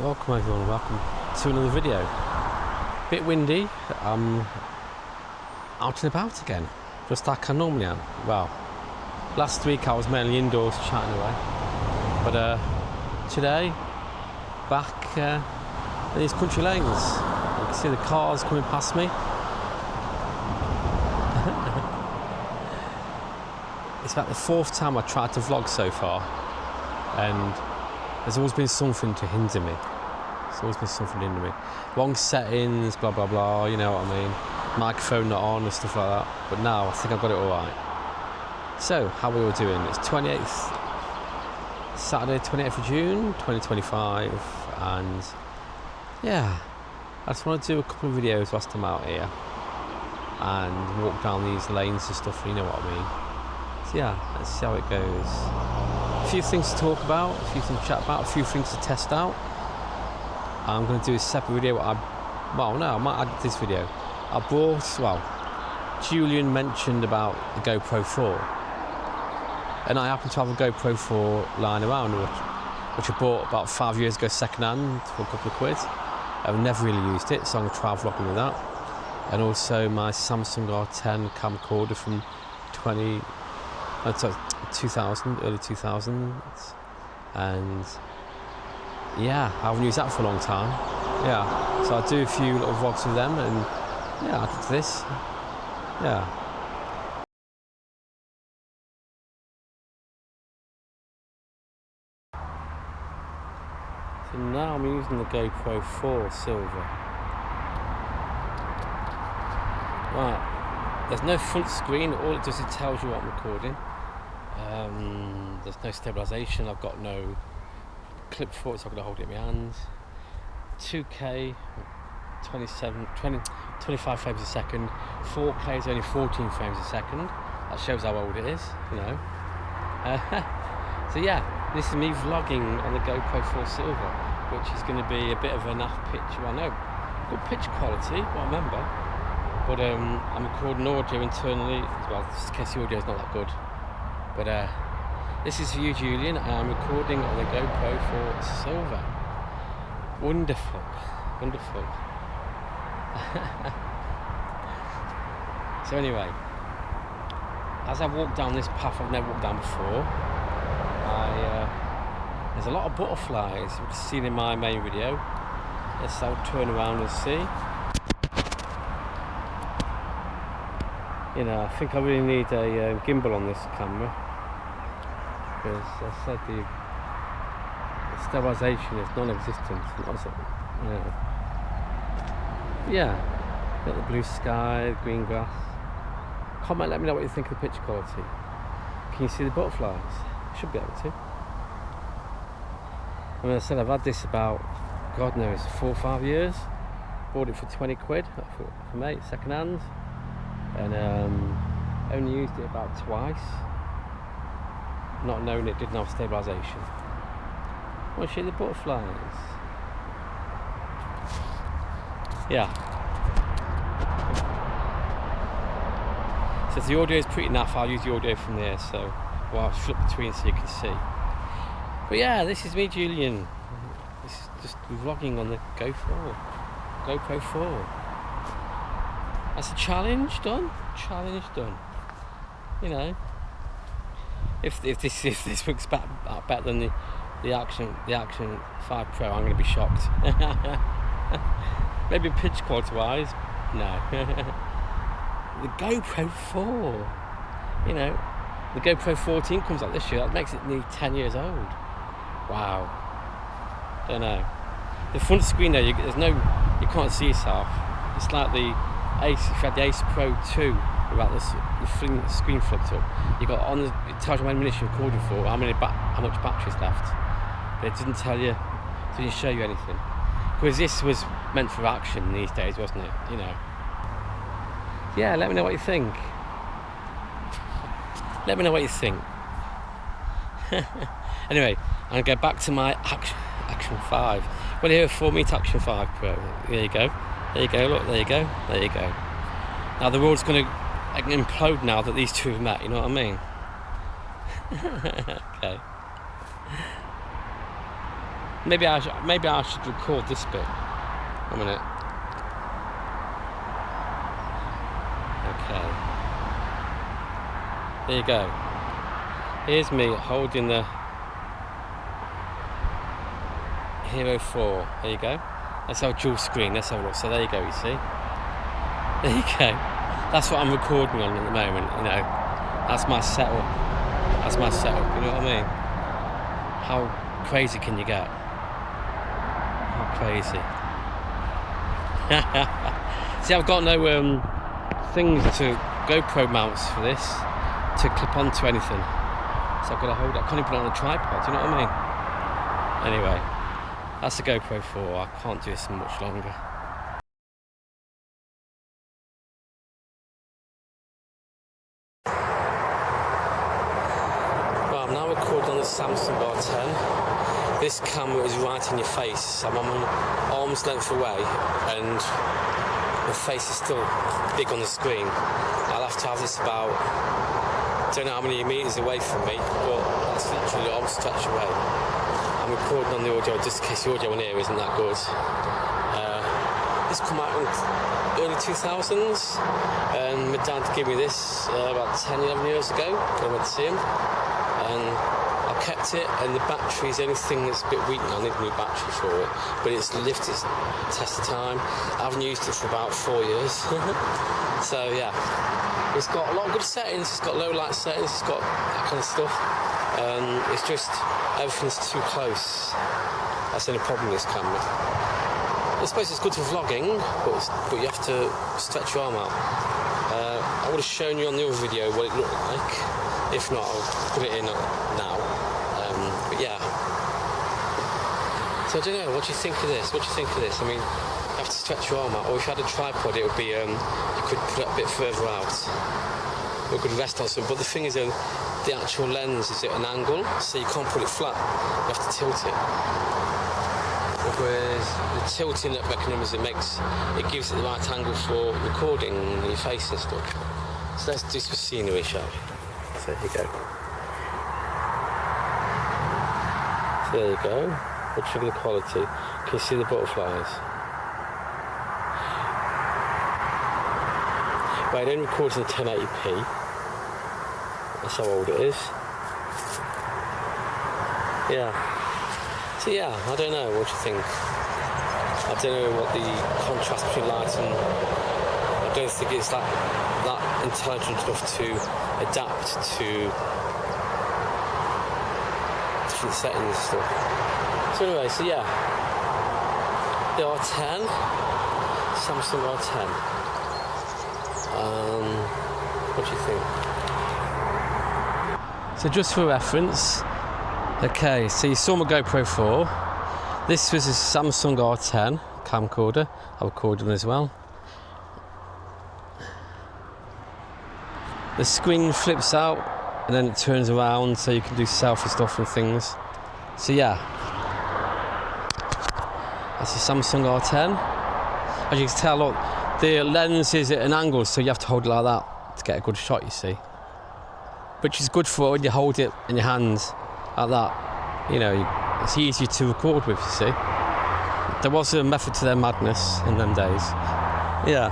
Welcome everyone, welcome to another video. Bit windy, I'm out and about again, just like I normally am. Well, last week I was mainly indoors chatting away, but today, back in these country lanes. You can see the cars coming past me. It's about the fourth time I tried to vlog so far, and there's always been something to hinder me. There's always been something to hinder me. Wrong settings, blah blah blah, you know what I mean. Microphone not on and stuff like that. But now I think I've got it all right. So, how are we all doing? It's 28th, Saturday 28th of June, 2025, and yeah, I just want to do a couple of videos whilst I'm out here and walk down these lanes and stuff, you know what I mean. So yeah, let's see how it goes. A few things to talk about, a few things to chat about, a few things to test out. I'm going to do a separate video. I might add this video. I bought, Julian mentioned about the GoPro 4, and I happen to have a GoPro 4 lying around, which I bought about 5 years ago second hand for a couple of quid. I've never really used it, so I'm going to try vlogging with that. And also my Samsung R10 camcorder from 2000, early 2000s, and yeah, I haven't used that for a long time. Yeah, so I do a few little vlogs with them, and yeah, I did this. Yeah. So now I'm using the GoPro 4 Silver. Right, there's no front screen, all it does is tells you what I'm recording. There's no stabilization, I've got no clip for it, so I've got to hold it in my hands. 2K, 25 frames a second. 4K is only 14 frames a second. That shows how old it is, you know. So yeah, this is me vlogging on the GoPro 4 Silver, which is going to be a bit of a naff picture. I know, good pitch quality, what I remember. But I'm recording audio internally, well, just in case the audio is not that good. But this is for you, Julian. I'm recording on the GoPro 4 Silver. Wonderful, wonderful. So anyway, as I walk down this path I've never walked down before, there's a lot of butterflies, which is seen in my main video. Let's turn around and see. You know, I think I really need a gimbal on this camera, because I said the stabilization is non-existent. Yeah, got the blue sky, green grass. Comment, let me know what you think of the picture quality. Can you see the butterflies? Should be able to. I mean, I said I've had this about, God knows, 4 or 5 years. Bought it for 20 quid for mate, second hand. And only used it about twice, not knowing it didn't have stabilization. Want to show you the butterflies? Yeah. So if the audio is pretty naff, I'll use the audio from there, so I'll flip between so you can see. But yeah, this is me, Julian. This is just vlogging on the GoPro 4. That's a challenge done. Challenge done. You know, if this works better than the Action 5 Pro, I'm going to be shocked. Maybe pitch quality wise, no. The GoPro 4. You know, the GoPro 14 comes out this year. That makes it nearly 10 years old. Wow. Don't know. The front screen though, you can't see yourself. It's like the Ace, if you had the Ace Pro 2 without the screen flipped up, you got on the, it tells you how many minutes you're recording for, how much battery's left, but it didn't tell you, it didn't show you anything, because this was meant for action these days, wasn't it, you know. Yeah, let me know what you think. Let me know what you think. Anyway, I'm going to go back to my Action 5. Well, here for me, Action 5 Pro. There you go. There you go, look, there you go, there you go. Now the world's going to implode now that these two have met, you know what I mean? Okay. Maybe I should record this bit. A minute. Okay. There you go. Here's me holding the Hero 4. There you go. That's our dual screen. Let's have a look. So there you go. You see. There you go. That's what I'm recording on at the moment. You know. That's my setup. That's my setup. You know what I mean? How crazy can you get? How crazy. See, I've got no things to GoPro mounts for this to clip onto anything. So I've got to hold it. I can't even put it on a tripod. Do you know what I mean? Anyway, that's the GoPro 4. I can't do this much longer. I'm now recording on the Samsung R10. This camera is right in your face. I'm an arm's length away and the face is still big on the screen. I'll have to have this about, I don't know how many meters away from me, but that's literally arm stretch away. I'm recording on the audio just in case the audio in here isn't that good. This came out in early 2000s and my dad gave me this about 10-11 years ago when I went to see him. And I kept it, and the battery's the only thing that's a bit weak now. I need a new battery for it, but it's lived its test of time. I haven't used it for about 4 years. So yeah, it's got a lot of good settings. It's got low light settings. It's got that kind of stuff. It's just everything's too close. That's the only problem with this camera. I suppose it's good for vlogging, but you have to stretch your arm out. I would have shown you on the other video what it looked like. If not, I'll put it in now. But yeah. So I don't know, what do you think of this? What do you think of this? I mean, you have to stretch your arm out, or if you had a tripod, it would be, you could put it a bit further out. You could rest on something. But the thing is, the actual lens is at an angle, so you can't put it flat. You have to tilt it. Whereas the tilting mechanism it gives it the right angle for recording your face and stuff. So let's do some scenery, shall we? So there you go. So there you go. What do you think of the quality? Can you see the butterflies? Right, it only records in 1080p. That's how old it is. Yeah. So yeah, I don't know. What do you think? I don't know what the contrast between light and... I don't think it's that intelligent enough to adapt to different settings and stuff. So anyway, so yeah, the R10, Samsung R10. What do you think? So just for reference, okay, so you saw my GoPro 4. This was a Samsung R10 camcorder. I recorded as well. The screen flips out and then it turns around so you can do selfie stuff and things. So yeah, that's a Samsung R10. As you can tell, look, the lens is at an angle, so you have to hold it like that to get a good shot, you see. Which is good for when you hold it in your hands like that. You know, it's easier to record with, you see. There was a method to their madness in them days. Yeah.